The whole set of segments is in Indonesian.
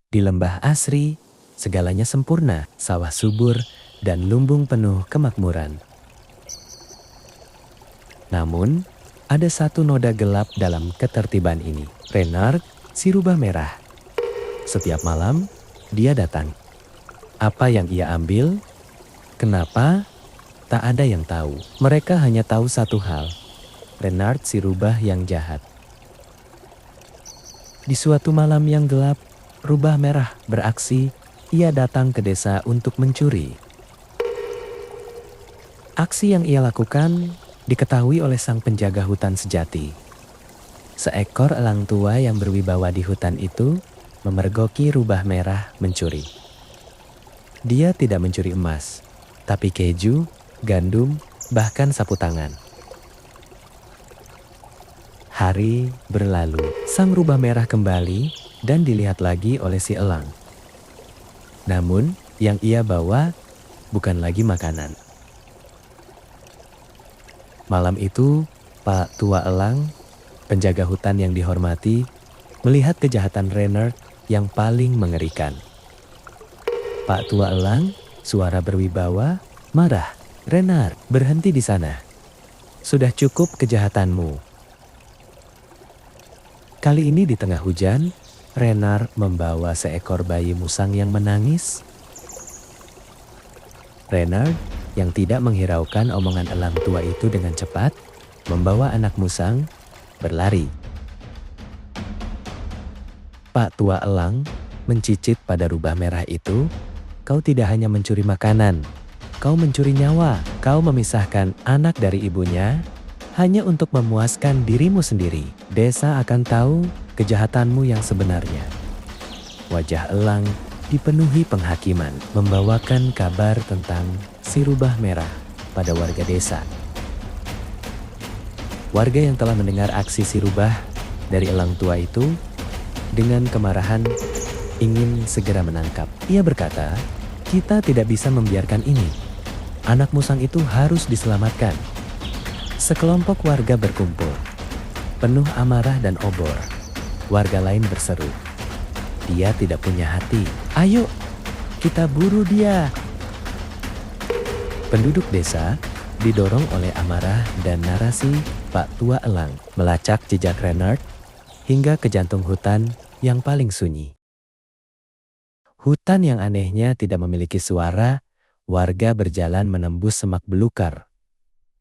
Di lembah asri, segalanya sempurna, sawah subur, dan lumbung penuh kemakmuran. Namun, ada satu noda gelap dalam ketertiban ini. Renard, si rubah merah. Setiap malam, dia datang. Apa yang ia ambil? Kenapa? Tak ada yang tahu. Mereka hanya tahu satu hal. Renard si rubah yang jahat. Di suatu malam yang gelap, rubah merah beraksi. Ia datang ke desa untuk mencuri. Aksi yang ia lakukan diketahui oleh sang penjaga hutan sejati. Seekor elang tua yang berwibawa di hutan itu memergoki rubah merah mencuri. Dia tidak mencuri emas, tapi keju, gandum, bahkan sapu tangan. Hari berlalu, sang rubah merah kembali dan dilihat lagi oleh si elang. Namun, yang ia bawa bukan lagi makanan. Malam itu, Pak Tua Elang, penjaga hutan yang dihormati, melihat kejahatan Renard yang paling mengerikan. Pak Tua Elang, suara berwibawa, marah. Renard, berhenti di sana. Sudah cukup kejahatanmu. Kali ini di tengah hujan, Renard membawa seekor bayi musang yang menangis. Renard, yang tidak menghiraukan omongan elang tua itu dengan cepat, membawa anak musang berlari. Pak Tua Elang mencicit pada rubah merah itu, "Kau tidak hanya mencuri makanan, kau mencuri nyawa. Kau memisahkan anak dari ibunya hanya untuk memuaskan dirimu sendiri. Desa akan tahu kejahatanmu yang sebenarnya." Wajah elang dipenuhi penghakiman, membawakan kabar tentang si rubah merah pada warga desa. Warga yang telah mendengar aksi si rubah dari elang tua itu dengan kemarahan ingin segera menangkap. Ia berkata, "Kita tidak bisa membiarkan ini. Anak musang itu harus diselamatkan." Sekelompok warga berkumpul, penuh amarah dan obor. Warga lain berseru, "Dia tidak punya hati. Ayo, kita buru dia." Penduduk desa didorong oleh amarah dan narasi Pak Tua Elang melacak jejak Renard hingga ke jantung hutan yang paling sunyi. Hutan yang anehnya tidak memiliki suara, warga berjalan menembus semak belukar,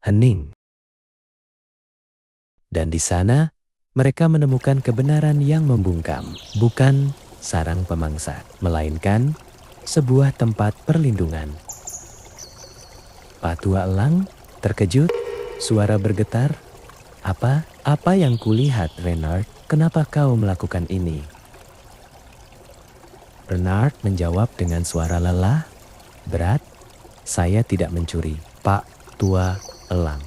hening. Dan di sana, mereka menemukan kebenaran yang membungkam, bukan sarang pemangsa, melainkan sebuah tempat perlindungan. Pak Tua Elang terkejut, suara bergetar. Apa yang kulihat, Renard? Kenapa kau melakukan ini?" Renard menjawab dengan suara lelah, berat, "Saya tidak mencuri, Pak Tua Elang.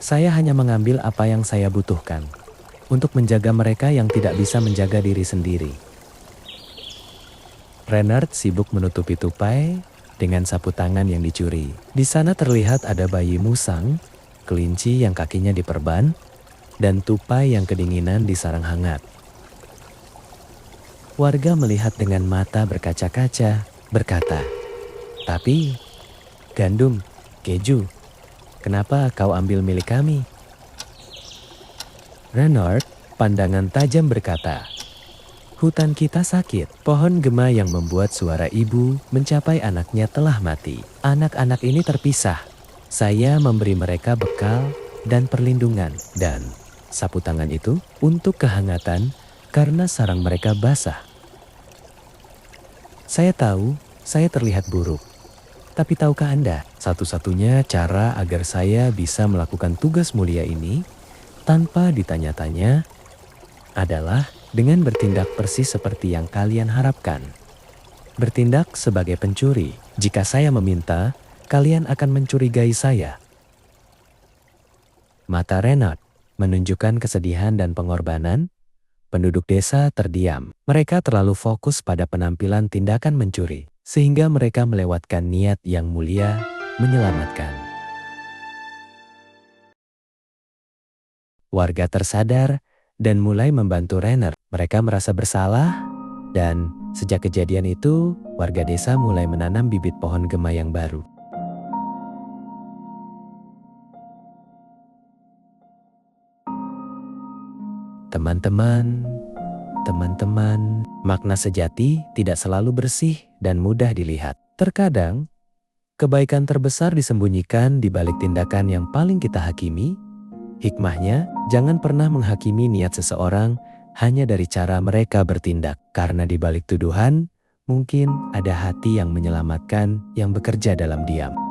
Saya hanya mengambil apa yang saya butuhkan untuk menjaga mereka yang tidak bisa menjaga diri sendiri." Renard sibuk menutupi tupai dengan sapu tangan yang dicuri. Di sana terlihat ada bayi musang, kelinci yang kakinya diperban, dan tupai yang kedinginan di sarang hangat. Warga melihat dengan mata berkaca-kaca, berkata, "Tapi, gandum, keju, kenapa kau ambil milik kami?" Renard, pandangan tajam berkata, "Hutan kita sakit. Pohon gema yang membuat suara ibu mencapai anaknya telah mati. Anak-anak ini terpisah. Saya memberi mereka bekal dan perlindungan. Dan sapu tangan itu untuk kehangatan karena sarang mereka basah. Saya tahu saya terlihat buruk. Tapi tahukah Anda, satu-satunya cara agar saya bisa melakukan tugas mulia ini tanpa ditanya-tanya adalah dengan bertindak persis seperti yang kalian harapkan. Bertindak sebagai pencuri. Jika saya meminta, kalian akan mencurigai saya." Mata Renard menunjukkan kesedihan dan pengorbanan. Penduduk desa terdiam. Mereka terlalu fokus pada penampilan tindakan mencuri, sehingga mereka melewatkan niat yang mulia menyelamatkan. Warga tersadar dan mulai membantu Renard. Mereka merasa bersalah dan Sejak kejadian itu, warga desa mulai menanam bibit pohon gema yang baru. Teman-teman, makna sejati tidak selalu bersih dan mudah dilihat. Terkadang, kebaikan terbesar disembunyikan di balik tindakan yang paling kita hakimi. Hikmahnya, jangan pernah menghakimi niat seseorang hanya dari cara mereka bertindak. Karena di balik tuduhan, mungkin ada hati yang menyelamatkan yang bekerja dalam diam.